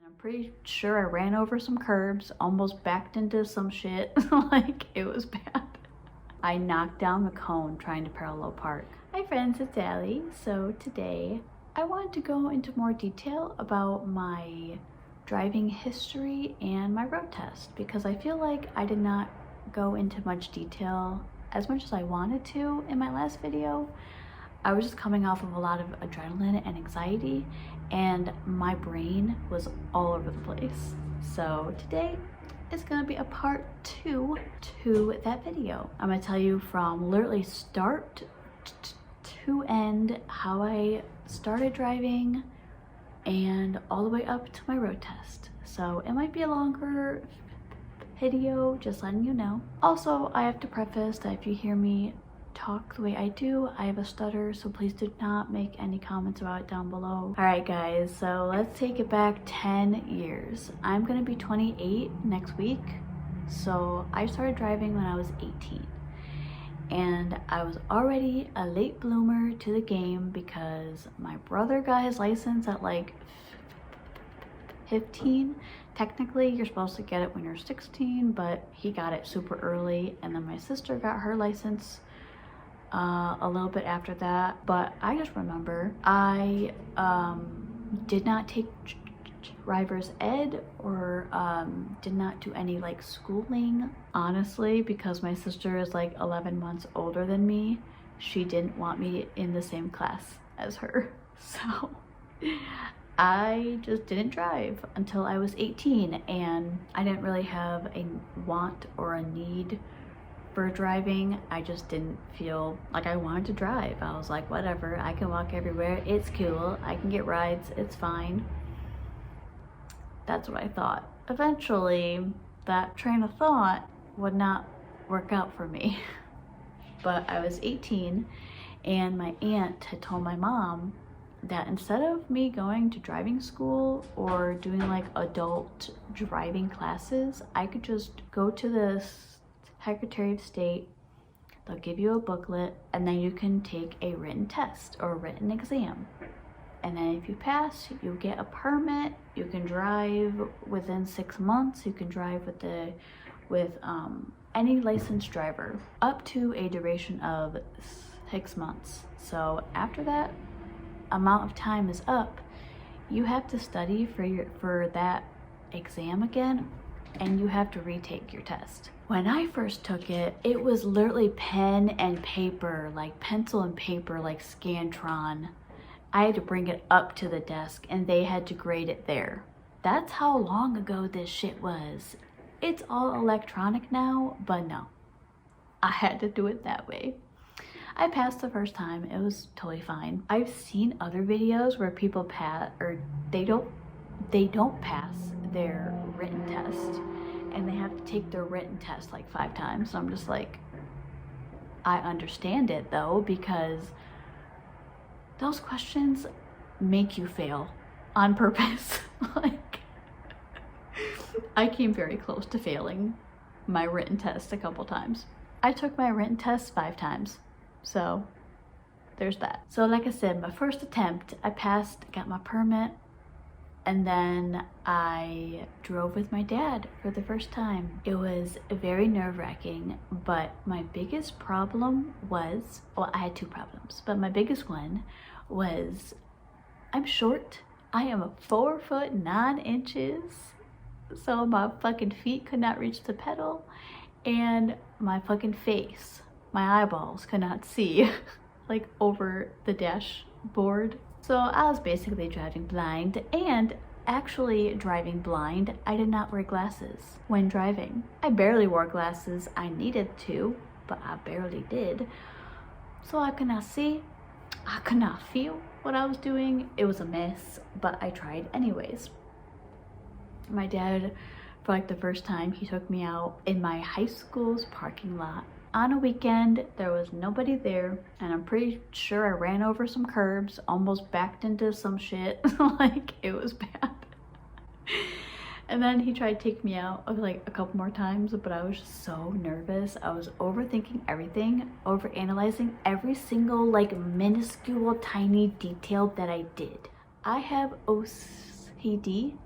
I'm pretty sure I ran over some curbs, almost backed into some shit. Like, it was bad. I knocked down the cone trying to parallel park. Hi friends, it's Allie. So today I wanted to go into more detail about my driving history and my road test, because I feel like I did not go into much detail as much as I wanted to in my last video. I was just coming off of a lot of adrenaline and anxiety, and my brain was all over the place. So today is gonna be a part 2 to that video. I'm gonna tell you from literally start to end how I started driving and all the way up to my road test. So it might be a longer video, just letting you know. Also, I have to preface that if you hear me talk the way I do, I have a stutter, so please do not make any comments about it down below. All right guys, so let's take it back 10 years. I'm gonna be 28 next week. So I started driving when I was 18, and I was already a late bloomer to the game because my brother got his license at like 15. Technically you're supposed to get it when you're 16, but he got it super early, and then my sister got her license a little bit after that. But I just remember I did not take driver's ed or did not do any like schooling, honestly, because my sister is like 11 months older than me. She didn't want me in the same class as her, so I just didn't drive until I was 18, and I didn't really have a want or a need for driving. I just didn't feel like I wanted to drive. I was like, whatever, I can walk everywhere, it's cool, I can get rides, it's fine. That's what I thought. Eventually, that train of thought would not work out for me. But I was 18, and my aunt had told my mom that instead of me going to driving school or doing like adult driving classes, I could just go to the Secretary of State. They'll give you a booklet, and then you can take a written test or a written exam. And then if you pass, you get a permit. You can drive within 6 months. You can drive with any licensed driver up to a duration of 6 months. So after that amount of time is up, you have to study for that exam again, and you have to retake your test. When I first took it, it was literally pen and paper, like pencil and paper, like Scantron. I had to bring it up to the desk and they had to grade it there. That's how long ago this shit was. It's all electronic now, but no, I had to do it that way. I passed the first time, it was totally fine. I've seen other videos where people pass, or they don't pass their written test, and they have to take their written test like 5 times. So I'm just like, I understand it though, because those questions make you fail on purpose. Like, I came very close to failing my written test a couple times. I took my written test 5 times. So there's that. So like I said, my first attempt, I passed, got my permit, and then I drove with my dad for the first time. It was very nerve-wracking, but my biggest problem was, well, I had 2 problems, but my biggest one was I'm short. I am 4 foot 9 inches, so my fucking feet could not reach the pedal, and my fucking face, my eyeballs could not see like over the dashboard. So I was basically driving blind, and actually driving blind, I did not wear glasses when driving. I barely wore glasses. I needed to, but I barely did. So I could not see, I could not feel what I was doing. It was a mess, but I tried anyways. My dad, for like the first time, he took me out in my high school's parking lot. On a weekend, there was nobody there, and I'm pretty sure I ran over some curbs, almost backed into some shit. Like, it was bad. And then he tried to take me out like a couple more times, but I was just so nervous. I was overthinking everything, overanalyzing every single like minuscule tiny detail that I did. I have OCD,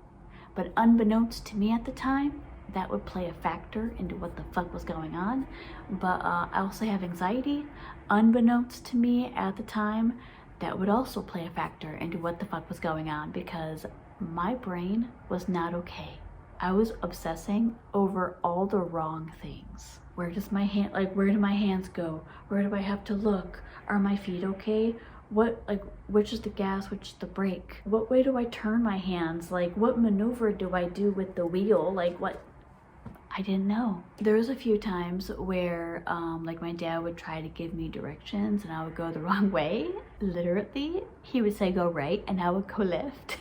But unbeknownst to me at the time, that would play a factor into what the fuck was going on. But I also have anxiety. Unbeknownst to me at the time, that would also play a factor into what the fuck was going on, because my brain was not okay. I was obsessing over all the wrong things. Where does my hand, where do my hands go? Where do I have to look? Are my feet okay? Which is the gas, which is the brake? What way do I turn my hands? What maneuver do I do with the wheel? What? I didn't know. There was a few times where my dad would try to give me directions and I would go the wrong way. Literally, he would say go right and I would go left.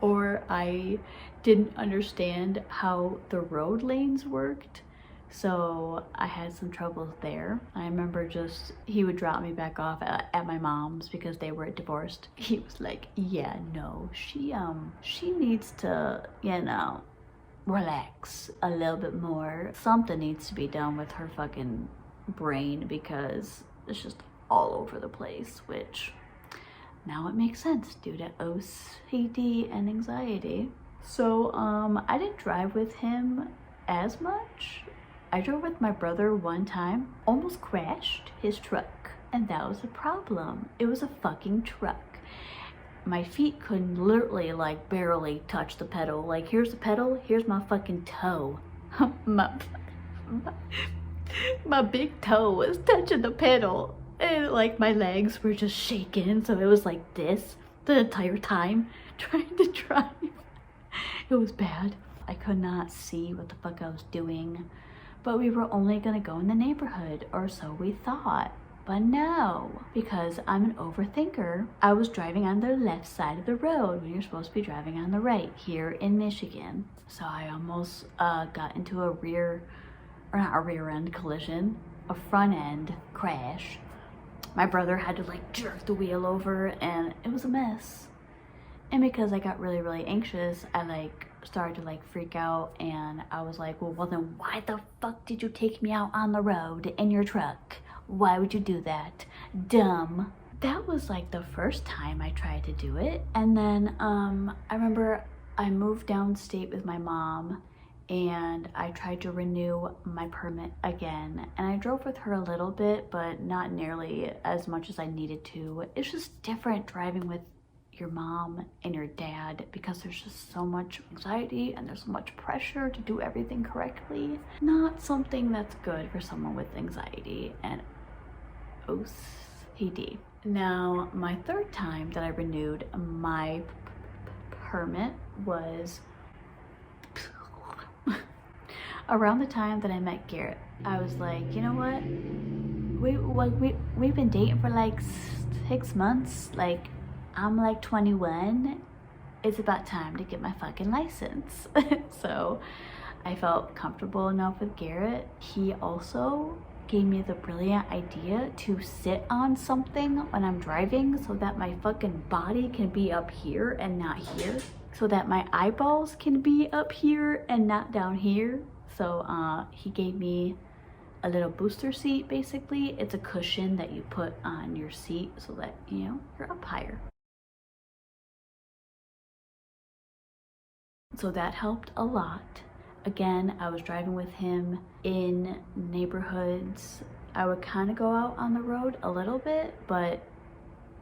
Or I didn't understand how the road lanes worked, so I had some troubles there. I remember he would drop me back off at my mom's because they were divorced. He was like, yeah, no, she needs to, relax a little bit more. Something needs to be done with her fucking brain because it's just all over the place, which now it makes sense due to OCD and anxiety. So I didn't drive with him as much. I drove with my brother one time, almost crashed his truck, and that was a problem. It was a fucking truck. My feet couldn't literally barely touch the pedal. Here's the pedal, here's my fucking toe. my big toe was touching the pedal. And my legs were just shaking, so it was like this the entire time trying to drive. It was bad. I could not see what the fuck I was doing, but we were only gonna go in the neighborhood, or so we thought. But no, because I'm an overthinker, I was driving on the left side of the road when you're supposed to be driving on the right here in Michigan. So I almost got into a front end crash. My brother had to jerk the wheel over and it was a mess. And because I got really, really anxious, I started to freak out, and I was like, well then why the fuck did you take me out on the road in your truck? Why would you do that? Dumb. That was the first time I tried to do it. And then I remember I moved downstate with my mom and I tried to renew my permit again, and I drove with her a little bit, but not nearly as much as I needed to. It's just different driving with your mom and your dad because there's just so much anxiety and there's so much pressure to do everything correctly. Not something that's good for someone with anxiety and OCD. Now, my third time that I renewed my permit was around the time that I met Garrett. I was like, you know what? We've been dating for 6 months. I'm 21. It's about time to get my fucking license. So I felt comfortable enough with Garrett. He also gave me the brilliant idea to sit on something when I'm driving so that my fucking body can be up here and not here. So that my eyeballs can be up here and not down here. So he gave me a little booster seat, basically. It's a cushion that you put on your seat so that, you're up higher. So that helped a lot. Again, I was driving with him in neighborhoods. I would kind of go out on the road a little bit, but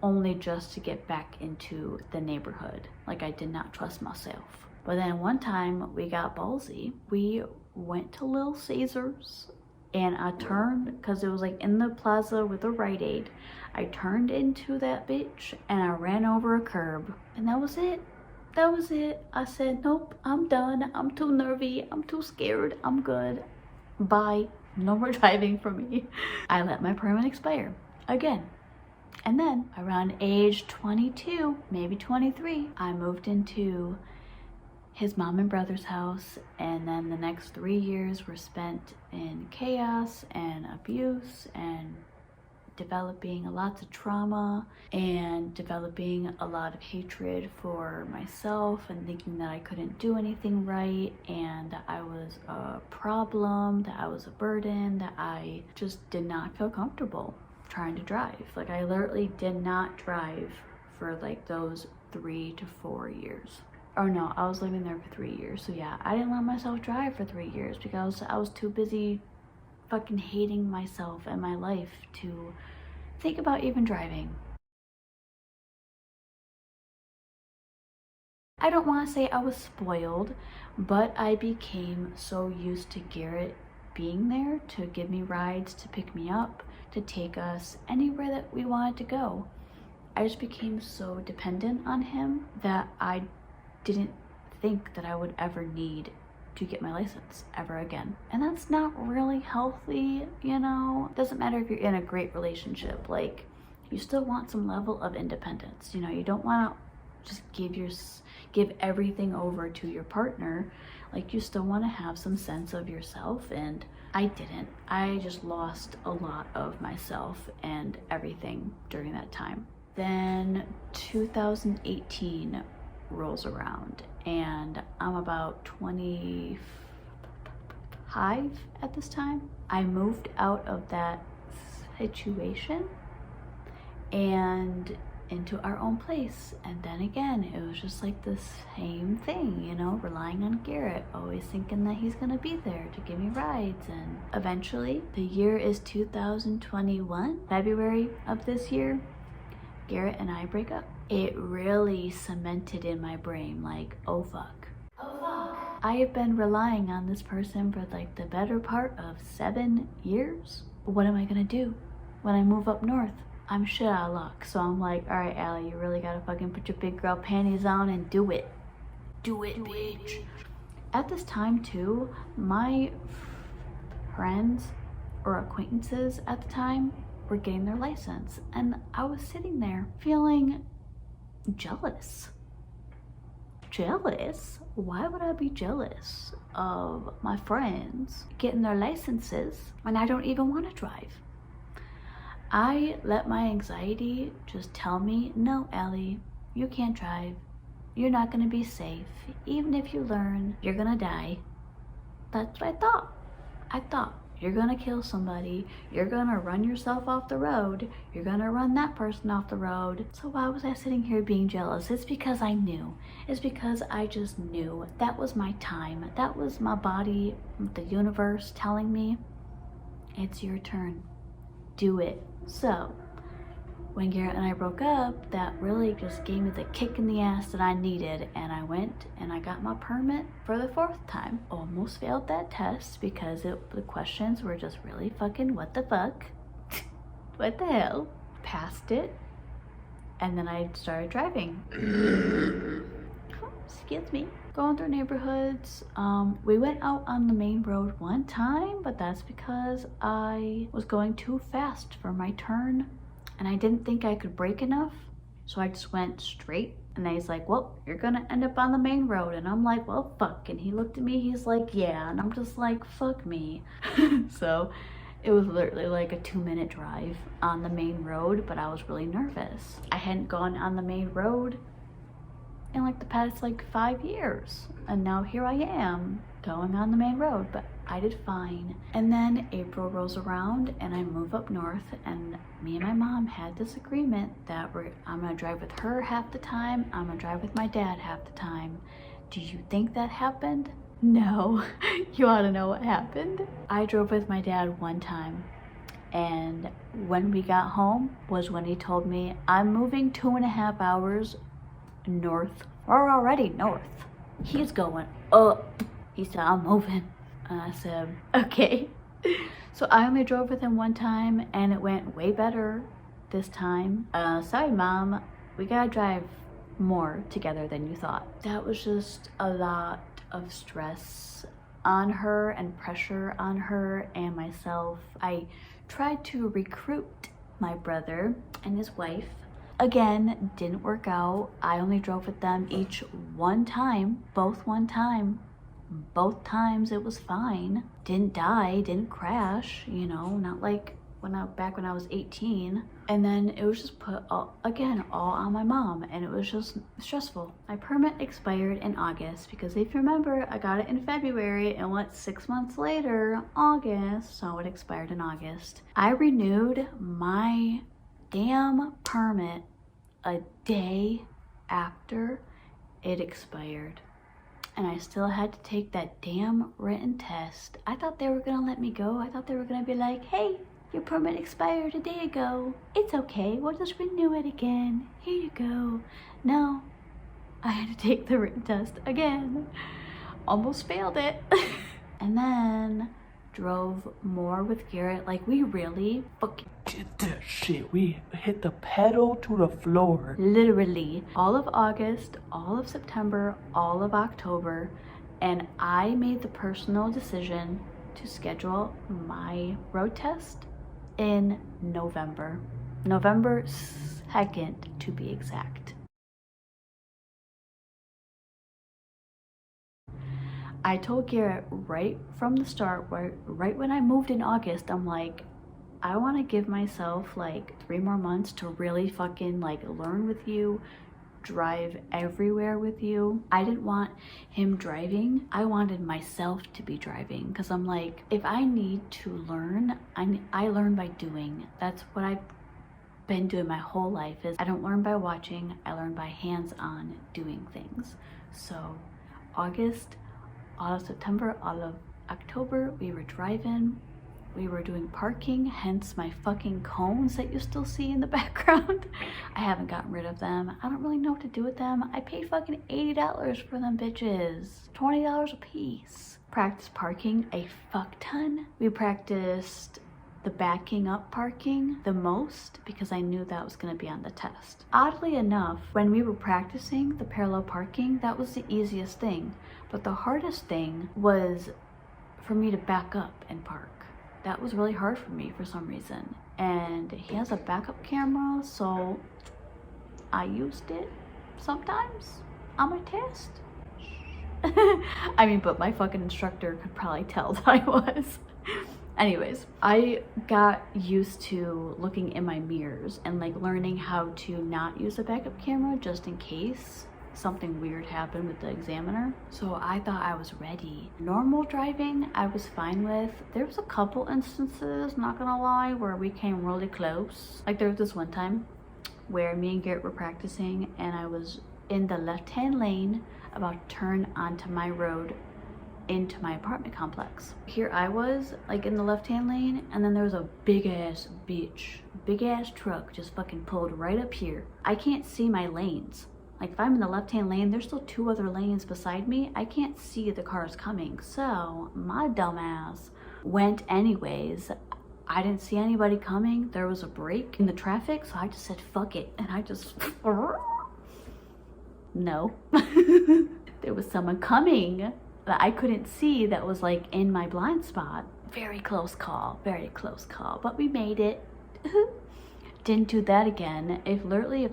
only just to get back into the neighborhood. I did not trust myself. But then one time we got ballsy. We went to Little Caesars and I turned, because it was in the plaza with a Rite Aid. I turned into that bitch and I ran over a curb, and that was it. That was it. I said, nope, I'm done. I'm too nervy. I'm too scared. I'm good. Bye. No more driving for me. I let my permit expire again. And then around age 22, maybe 23, I moved into his mom and brother's house, and then the next 3 years were spent in chaos and abuse and developing lots of trauma and developing a lot of hatred for myself and thinking that I couldn't do anything right and that I was a problem, that I was a burden, that I just did not feel comfortable trying to drive. I literally did not drive for those 3 to 4 years. Or no, I was living there for 3 years. So yeah, I didn't let myself drive for 3 years because I was too busy fucking hating myself and my life to think about even driving. I don't want to say I was spoiled, but I became so used to Garrett being there to give me rides, to pick me up, to take us anywhere that we wanted to go. I just became so dependent on him that I didn't think that I would ever need to get my license ever again. And that's not really healthy, you know? It doesn't matter if you're in a great relationship, like, you still want some level of independence. You know, you don't want to just give everything over to your partner. Like, you still want to have some sense of yourself, and I didn't. I just lost a lot of myself and everything during that time. Then 2018 rolls around and I'm about 25 at this time. I moved out of that situation and into our own place. And then again, it was just like the same thing, you know, relying on Garrett, always thinking that he's gonna be there to give me rides. And eventually, the year is 2021, February of this year, Garrett and I break up. It really cemented in my brain, like, oh fuck. Oh fuck. I have been relying on this person for like the better part of 7 years. What am I gonna do when I move up north? I'm shit out of luck. So I'm like, all right, Allie, you really gotta fucking put your big girl panties on and do it. Do it, bitch. At this time too, my friends or acquaintances at the time were getting their license. And I was sitting there feeling jealous. Jealous? Why would I be jealous of my friends getting their licenses when I don't even want to drive? I let my anxiety just tell me, no, Allie, you can't drive. You're not gonna be safe. Even if you learn, you're gonna die. That's what I thought. I thought, you're gonna kill somebody. You're gonna run yourself off the road. You're gonna run that person off the road. So why was I sitting here being jealous? It's because I knew. It's because I just knew. That was my time. That was my body, the universe telling me, it's your turn. Do it. So, when Garrett and I broke up, that really just gave me the kick in the ass that I needed, and I went and I got my permit for the 4th time. Almost failed that test because the questions were just really fucking what the fuck. What the hell? Passed it, and then I started driving. Excuse me. Going through neighborhoods. We went out on the main road one time, but that's because I was going too fast for my turn and I didn't think I could brake enough. So I just went straight, and then he's like, well, you're gonna end up on the main road. And I'm like, well, fuck. And he looked at me, he's like, yeah. And I'm just like, fuck me. So it was literally like a 2-minute drive on the main road, but I was really nervous. I hadn't gone on the main road in like the past like 5 years, and now here I am going on the main road, but I did fine. And then April rolls around and I move up north, and me and my mom had this agreement that I'm gonna drive with her half the time, I'm gonna drive with my dad half the time. Do you think that happened? No. You want to know what happened? I drove with my dad one time, and when we got home was when he told me, I'm moving 2.5 hours north. We're already north. He's going up. He said, I'm moving. And I said, okay. So I only drove with him one time, and it went way better this time. Sorry, Mom. We gotta drive more together than you thought. That was just a lot of stress on her and pressure on her and myself. I tried to recruit my brother and his wife. Again, didn't work out. I only drove with them each one time, both one time. Both times it was fine. Didn't die, didn't crash, you know, not like back when I was 18. And then it was just put all on my mom, and it was just stressful. My permit expired in August because if you remember, I got it in February, and 6 months later, August, so it expired in August. I renewed my damn permit a day after it expired. And I still had to take that damn written test. I thought they were gonna let me go. I thought they were gonna be like, hey, your permit expired a day ago. It's okay, we'll just renew it again. Here you go. No, I had to take the written test again. Almost failed it. And then drove more with Garrett. Like, we really fucking did that shit. We hit the pedal to the floor. Literally all of August, all of September, all of October. And I made the personal decision to schedule my road test in November 2nd to be exact. I told Garrett right from the start, right when I moved in August, I'm like, I want to give myself like 3 more months to really fucking like learn with you, drive everywhere with you. I didn't want him driving. I wanted myself to be driving, because I'm like, if I need to learn, I learn by doing. That's what I've been doing my whole life. Is I don't learn by watching, I learn by hands-on doing things. So August, all of September, all of October, we were driving. We were doing parking, hence my fucking cones that you still see in the background. I haven't gotten rid of them. I don't really know what to do with them. I paid fucking $80 for them bitches. $20 a piece. Practiced parking a fuck ton. We practiced the backing up parking the most because I knew that was gonna be on the test. Oddly enough, when we were practicing the parallel parking, that was the easiest thing. But the hardest thing was for me to back up and park. That was really hard for me for some reason. And he has a backup camera, so I used it sometimes on my test. I mean, but my fucking instructor could probably tell that I was. Anyways, I got used to looking in my mirrors and like learning how to not use a backup camera just in case something weird happened with the examiner. So I thought I was ready. Normal driving I was fine with. There was a couple instances, not gonna lie, where we came really close. Like there was this one time where me and Garrett were practicing and I was in the left-hand lane about to turn onto my road into my apartment complex. Here I was like in the left-hand lane, and then there was a big ass truck just fucking pulled right up here. I can't see my lanes. Like if I'm in the left-hand lane, there's still 2 other lanes beside me. I can't see the cars coming. So my dumbass went anyways. I didn't see anybody coming. There was a break in the traffic, so I just said, fuck it. And I just, no. There was someone coming that I couldn't see that was like in my blind spot. Very close call, but we made it. Didn't do that again. If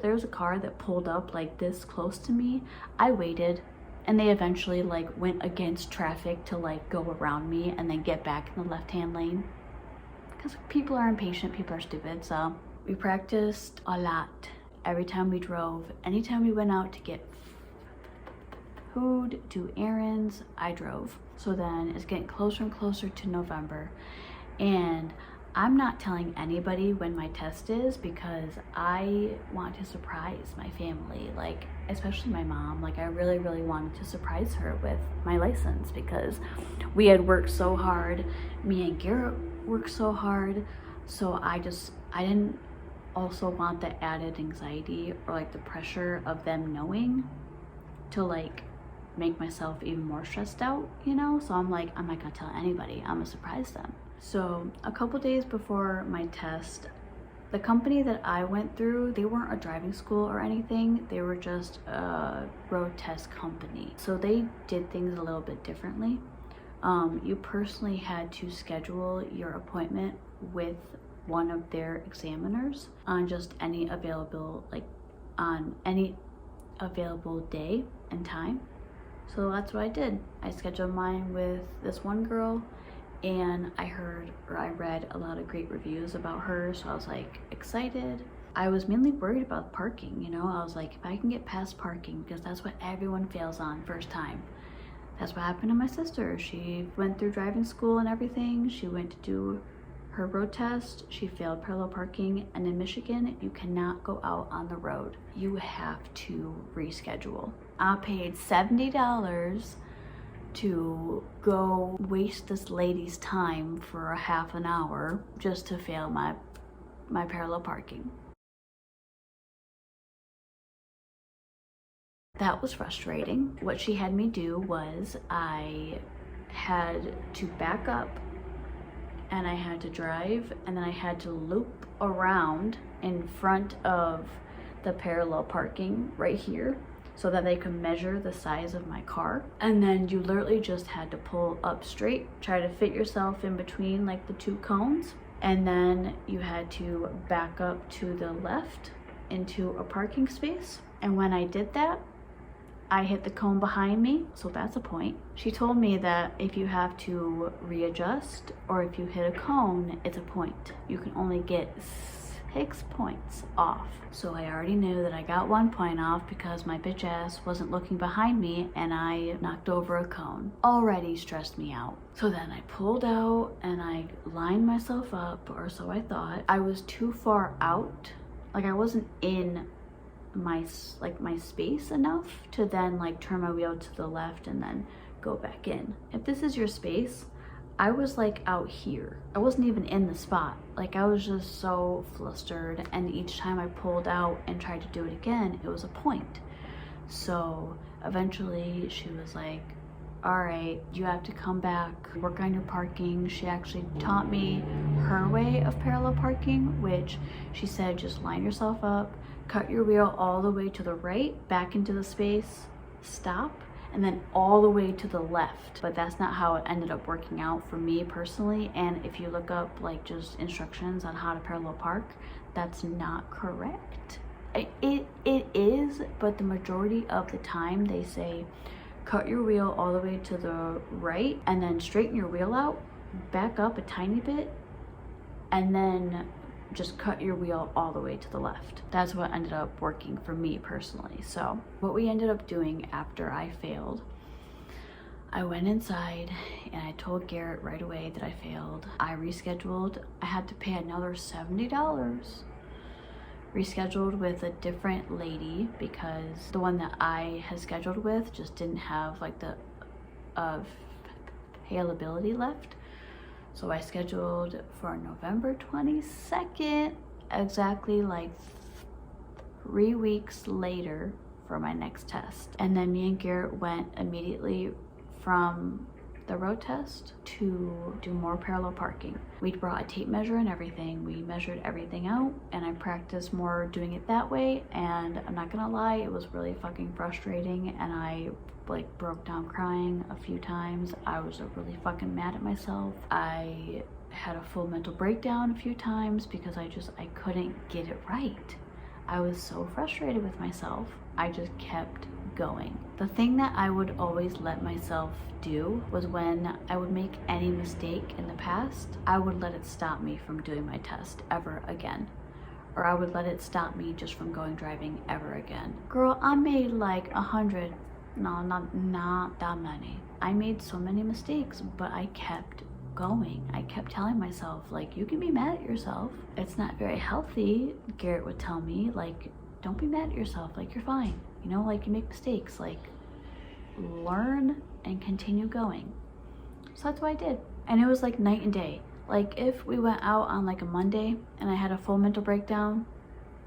there was a car that pulled up like this close to me, I waited, and they eventually like went against traffic to like go around me and then get back in the left-hand lane. Because people are impatient, people are stupid. So we practiced a lot. Every time we drove, anytime we went out to get food, do errands, I drove. So then it's getting closer and closer to November, and I'm not telling anybody when my test is because I want to surprise my family, like especially my mom. Like I really wanted to surprise her with my license because we had worked so hard. Me and Garrett worked so hard. So I didn't also want the added anxiety or like the pressure of them knowing to like make myself even more stressed out, you know? So I'm like, I'm not gonna tell anybody, I'm gonna surprise them. So a couple days before my test, the company that I went through, they weren't a driving school or anything, they were just a road test company. So they did things a little bit differently. You personally had to schedule your appointment with one of their examiners on just any available, like on any available day and time. So that's what I did. I scheduled mine with this one girl, and I read a lot of great reviews about her, so I was like excited. I was mainly worried about parking, you know? I was like, if I can get past parking, because that's what everyone fails on first time. That's what happened to my sister. She went through driving school and everything. She went to do her road test, she failed parallel parking, and in Michigan, you cannot go out on the road. You have to reschedule. I paid $70 to go waste this lady's time for a half an hour just to fail my parallel parking. That was frustrating. What she had me do was I had to back up and I had to drive and then I had to loop around in front of the parallel parking right here so that they could measure the size of my car. And then you literally just had to pull up straight, try to fit yourself in between like the two cones, and then you had to back up to the left into a parking space. And when I did that, I hit the cone behind me, so that's a point. She told me that if you have to readjust or if you hit a cone, it's a point. You can only get 6 points off. So I already knew that I got 1 point off because my bitch ass wasn't looking behind me and I knocked over a cone. Already stressed me out. So then I pulled out and I lined myself up, or so I thought. I was too far out. Like I wasn't in my space enough to then like turn my wheel to the left and then go back in. If this is your space, I was like out here. I wasn't even in the spot. Like I was just so flustered, and each time I pulled out and tried to do it again, it was a point. So eventually she was like, all right, you have to come back, work on your parking. She actually taught me her way of parallel parking, which she said just line yourself up, cut your wheel all the way to the right, back into the space, stop, and then all the way to the left. But that's not how it ended up working out for me personally. And if you look up like just instructions on how to parallel park, that's not correct. It is, but the majority of the time they say cut your wheel all the way to the right and then straighten your wheel out, back up a tiny bit, and then just cut your wheel all the way to the left. That's what ended up working for me personally. So what we ended up doing after I failed, I went inside and I told Garrett right away that I failed. I rescheduled. I had to pay another $70. Rescheduled with a different lady because the one that I had scheduled with just didn't have like the availability left. So I scheduled for November 22nd, exactly like 3 weeks later for my next test. And then me and Garrett went immediately from the road test to do more parallel parking. We brought a tape measure and everything. We measured everything out and I practiced more doing it that way. And I'm not gonna lie, it was really fucking frustrating and I like broke down crying a few times. I was really fucking mad at myself. I had a full mental breakdown a few times because I couldn't get it right. I was so frustrated with myself. I just kept going. The thing that I would always let myself do was when I would make any mistake in the past, I would let it stop me from doing my test ever again. Or I would let it stop me just from going driving ever again. Girl, I made like 100, no, not that many. I made so many mistakes, but I kept going. I kept telling myself, like, you can be mad at yourself. It's not very healthy. Garrett would tell me, like, don't be mad at yourself. Like, you're fine. You know, like, you make mistakes. Like, learn and continue going. So that's what I did. And it was like night and day. Like, if we went out on like a Monday and I had a full mental breakdown,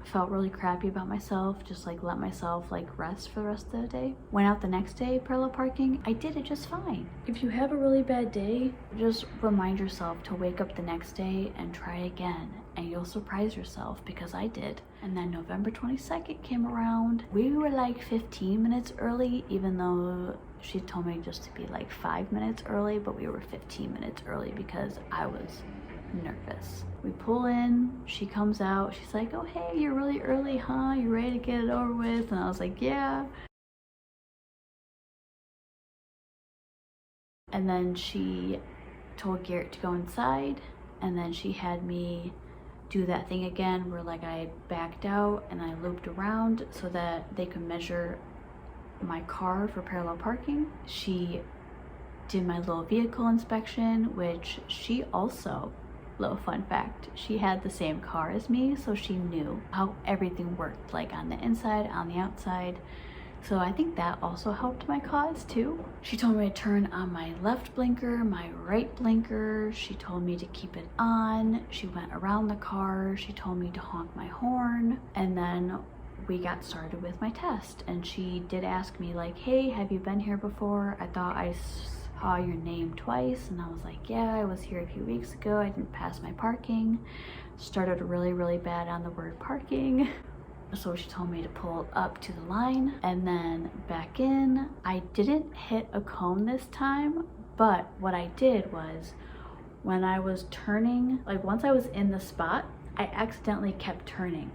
I felt really crappy about myself, just like let myself like rest for the rest of the day. Went out the next day parallel parking, I did it just fine. If you have a really bad day, just remind yourself to wake up the next day and try again, and you'll surprise yourself, because I did. And then November 22nd came around. We were like 15 minutes early, even though she told me just to be like 5 minutes early, but we were 15 minutes early because I was nervous. We pull in, she comes out, she's like, oh hey, you're really early, huh? You ready to get it over with? And I was like, yeah. And then she told Garrett to go inside, and then she had me do that thing again where like I backed out and I looped around so that they could measure my car for parallel parking. She did my little vehicle inspection, which she also little fun fact, she had the same car as me, so she knew how everything worked, like on the inside, on the outside. So I think that also helped my cause too. She told me to turn on my left blinker, my right blinker. She told me to keep it on. She went around the car. She told me to honk my horn. And then we got started with my test. And she did ask me like, hey, have you been here before? I thought I saw your name twice. And I was like, yeah, I was here a few weeks ago. I didn't pass my parking. Started really bad on the word parking. So she told me to pull up to the line and then back in. I didn't hit a cone this time, but what I did was when I was turning, like once I was in the spot, I accidentally kept turning.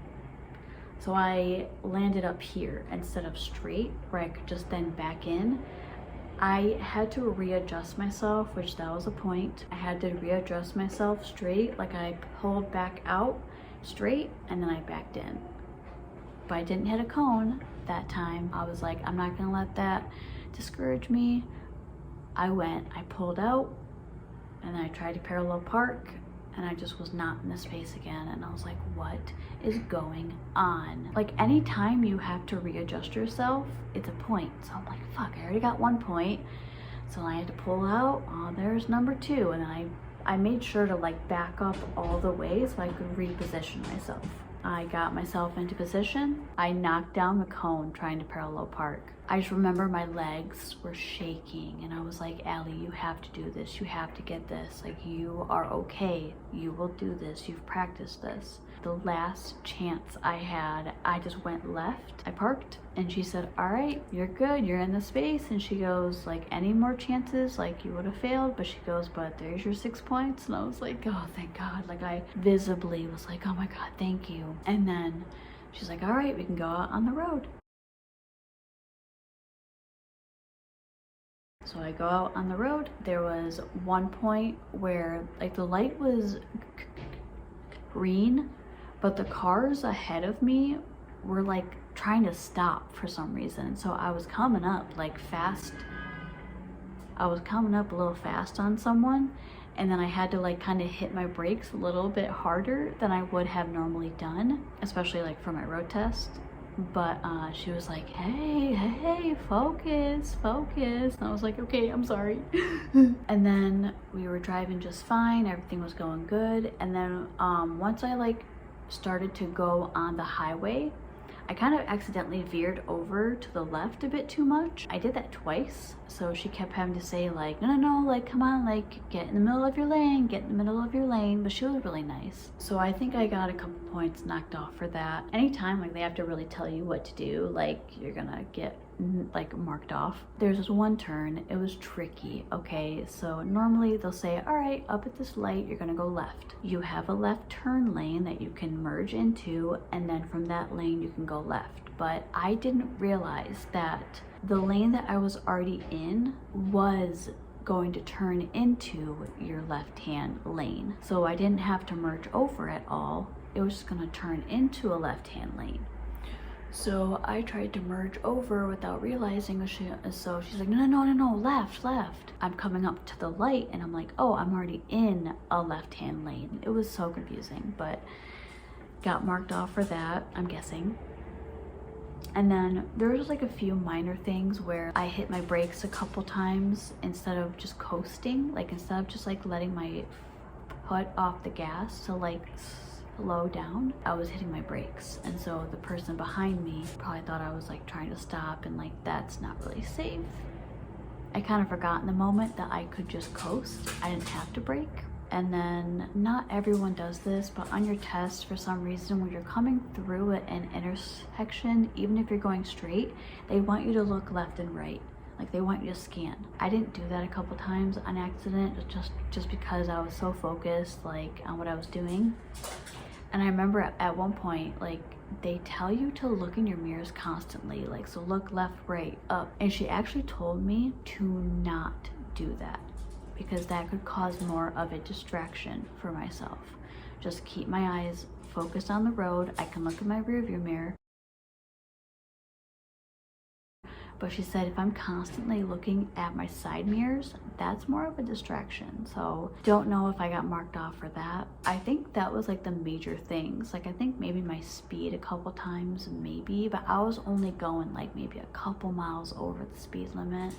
So I landed up here instead of straight where I could just then back in. I had to readjust myself, which that was a point. I had to readjust myself straight, like I pulled back out straight and then I backed in. But I didn't hit a cone that time. I was like, I'm not gonna let that discourage me. I pulled out, and then I tried to parallel park, and I just was not in the space again. And I was like, what is going on? Like anytime you have to readjust yourself, it's a point. So I'm like, fuck, I already got 1 point. So I had to pull out, oh, there's number 2. And then I made sure to like back up all the way so I could reposition myself. I got myself into position. I knocked down the cone trying to parallel park. I just remember my legs were shaking and I was like, Allie, you have to do this. You have to get this. Like, you are okay. You will do this. You've practiced this. The last chance I had, I just went left. I parked and she said, all right, you're good. You're in the space. And she goes, like, any more chances, like you would have failed. But she goes, but there's your 6 points. And I was like, oh, thank God. Like, I visibly was like, oh my God, thank you. And then she's like, all right, we can go out on the road. So I go out on the road. There was one point where like the light was green, but the cars ahead of me were like trying to stop for some reason. So I was coming up like fast. I was coming up a little fast on someone, and then I had to like kind of hit my brakes a little bit harder than I would have normally done, especially like for my road test. But she was like, hey, focus. And I was like, okay, I'm sorry. And then we were driving just fine. Everything was going good. And then once I like started to go on the highway, I kind of accidentally veered over to the left a bit too much. I did that twice. So she kept having to say like, no, like, come on, like, get in the middle of your lane, but she was really nice. So I think I got a couple points knocked off for that. Anytime like they have to really tell you what to do, like you're gonna get like marked off. There's this one turn, it was tricky, okay? So normally they'll say, all right, up at this light, you're gonna go left. You have a left turn lane that you can merge into, and then from that lane you can go left. But I didn't realize that the lane that I was already in was going to turn into your left-hand lane. So I didn't have to merge over at all. It was just gonna turn into a left-hand lane. So I tried to merge over without realizing, so she's like, no, left. I'm coming up to the light and I'm like, oh, I'm already in a left-hand lane. It was so confusing, but got marked off for that, I'm guessing. And then there was like a few minor things where I hit my brakes a couple times instead of just coasting, like instead of just like letting my foot off the gas to like slow down, I was hitting my brakes. And so the person behind me probably thought I was like trying to stop, and like that's not really safe. I kind of forgot in the moment that I could just coast. I didn't have to brake. And then not everyone does this, but on your test, for some reason, when you're coming through an intersection, even if you're going straight, they want you to look left and right. Like they want you to scan. I didn't do that a couple times on accident, just because I was so focused like on what I was doing. And I remember at one point, like they tell you to look in your mirrors constantly, like so look left, right, up. And she actually told me to not do that, because that could cause more of a distraction for myself. Just keep my eyes focused on the road. I can look in my rearview mirror, But she said if I'm constantly looking at my side mirrors, that's more of a distraction. So don't know if I got marked off for that. I think that was like the major things. Like I think maybe my speed a couple times, maybe, but I was only going like maybe a couple miles over the speed limit.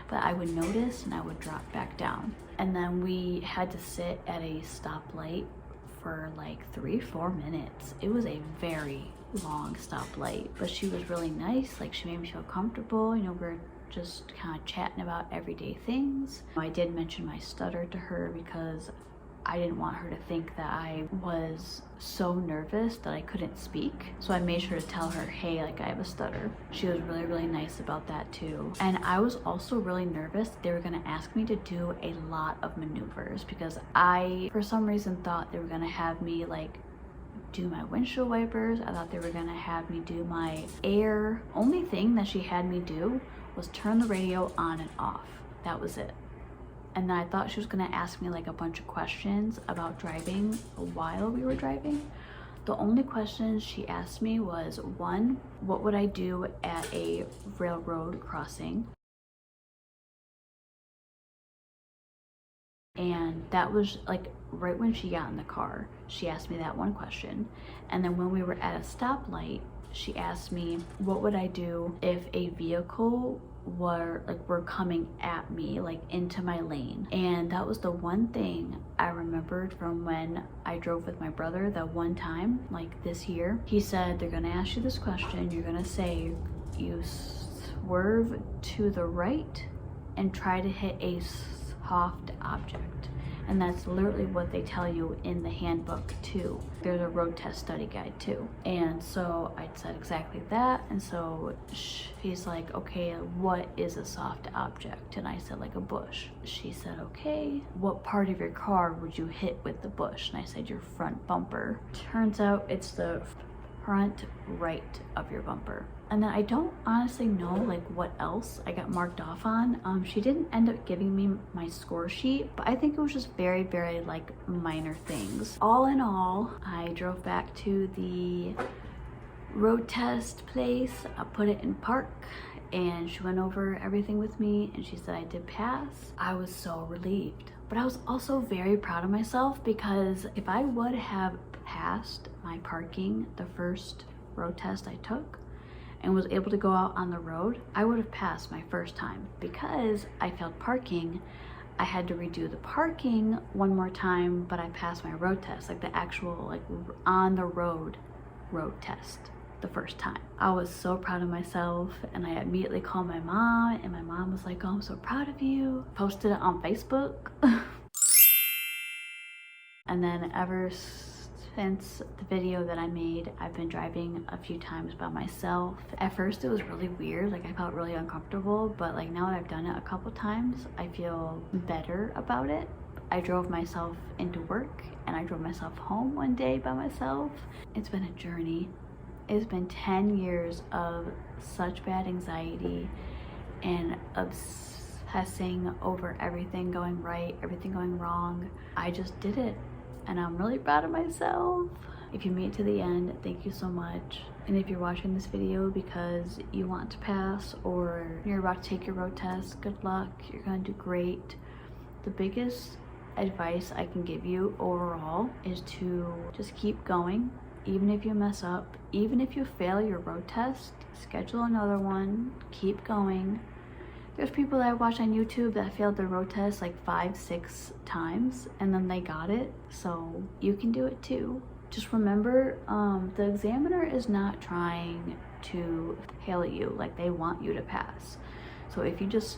But I would notice and I would drop back down. And then we had to sit at a stoplight for like 3-4 minutes. It was a very long stoplight, but she was really nice. Like she made me feel comfortable. You know, we're just kind of chatting about everyday things. I did mention my stutter to her because I didn't want her to think that I was so nervous that I couldn't speak. So I made sure to tell her, hey, like I have a stutter. She was really, really nice about that too. And I was also really nervous they were gonna ask me to do a lot of maneuvers because I, for some reason, thought they were gonna have me like do my windshield wipers. I thought they were gonna have me do my air. Only thing that she had me do was turn the radio on and off. That was it. And then I thought she was gonna ask me like a bunch of questions about driving while we were driving. The only questions she asked me was, one, what would I do at a railroad crossing? And that was like right when she got in the car. She asked me that one question. And then when we were at a stoplight, she asked me, what would I do if a vehicle were coming at me, like into my lane? And that was the one thing I remembered from when I drove with my brother that one time, like this year. He said, they're gonna ask you this question, you're gonna say, you swerve to the right and try to hit a soft object. And that's literally what they tell you in the handbook too. There's a road test study guide too. And so I said exactly that. And so she's like, okay, what is a soft object? And I said like a bush. She said, okay, what part of your car would you hit with the bush? And I said your front bumper. Turns out it's the front right of your bumper. And then I don't honestly know like what else I got marked off on. She didn't end up giving me my score sheet, but I think it was just very, very like minor things. All in all, I drove back to the road test place. I put it in park and she went over everything with me and she said I did pass. I was so relieved, but I was also very proud of myself because if I would have passed my parking the first road test I took and was able to go out on the road, I would have passed my first time. Because I failed parking, I had to redo the parking one more time, but I passed my road test, like the actual like on the road test the first time. I was so proud of myself and I immediately called my mom and my mom was like, oh, I'm so proud of you. Posted it on Facebook. And then ever since the video that I made, I've been driving a few times by myself. At first it was really weird, like I felt really uncomfortable, but like now that I've done it a couple times, I feel better about it. I drove myself into work and I drove myself home one day by myself. It's been a journey. It's been 10 years of such bad anxiety and obsessing over everything going right, everything going wrong. I just did it. And I'm really proud of myself. If you made it to the end, thank you so much. And if you're watching this video because you want to pass or you're about to take your road test, good luck, you're gonna do great. The biggest advice I can give you overall is to just keep going. Even if you mess up, even if you fail your road test, schedule another one, keep going. There's people that I watch on YouTube that failed their road test like 5-6 times and then they got it. So you can do it too. Just remember, the examiner is not trying to fail you, like they want you to pass. So if you just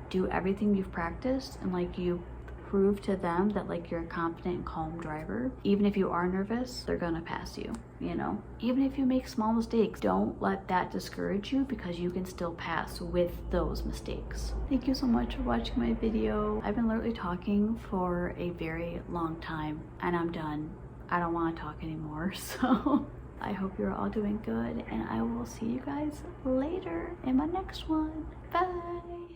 do everything you've practiced and like you prove to them that like you're a confident and calm driver, even if you are nervous, they're gonna pass you, you know? Even if you make small mistakes, don't let that discourage you because you can still pass with those mistakes. Thank you so much for watching my video. I've been literally talking for a very long time and I'm done. I don't want to talk anymore, so I hope you're all doing good and I will see you guys later in my next one. Bye!